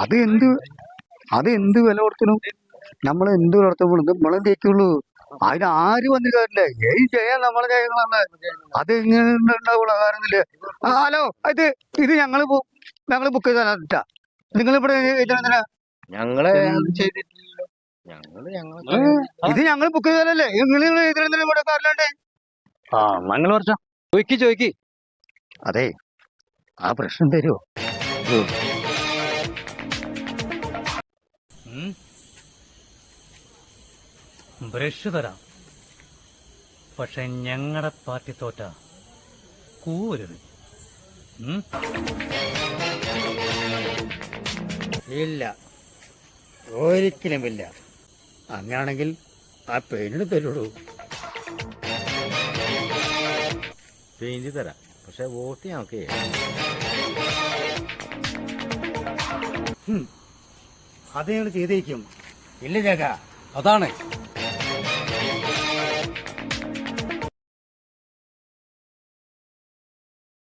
അത് എന്ത് അത് എന്ത് വില കൊടുത്തനും നമ്മൾ എന്ത് വളർത്തുമ്പോഴും നമ്മളെ തേക്കുള്ളൂ. അതിന് ആര് വന്നു കയറില്ല. ഏത് ചെയ്യാൻ നമ്മളെ കാര്യങ്ങളാണ്. അത് ഇങ്ങനെ ഉണ്ടാവുള്ള കാര്യമില്ല. ഹലോ, ഇത് ഞങ്ങള് ബുക്ക് ചെയ്താ നിങ്ങളിവിടെ എന്തിനാ? ഞങ്ങള് ചെയ്തിട്ടില്ലല്ലോ. ഇത് ഞങ്ങൾ ബുക്ക് ചെയ്താലല്ലേ നിങ്ങൾ ഇതിനെന്തിനാ ഇവിടെ കാറിലാണ്ടേ? നിങ്ങൾ കുറച്ചോ ചോയ്ക്ക്. അതെ, ആ പ്രശ്നം തരുമോ? ബ്രഷ് തരാം, പക്ഷെ ഞങ്ങളുടെ പാർട്ടി തോറ്റ കൂവരുത്. ഇല്ല, ഒരിക്കലുമില്ല. അങ്ങനെയാണെങ്കിൽ ആ പെയിന്റിന് തരുള്ളൂ. പെയിന്റ് തരാം, പക്ഷെ വോട്ട് ഞങ്ങൾക്ക് അത് ഞങ്ങൾ ചെയ്തേക്കും. ഇല്ല ചേക്കാ, അതാണ്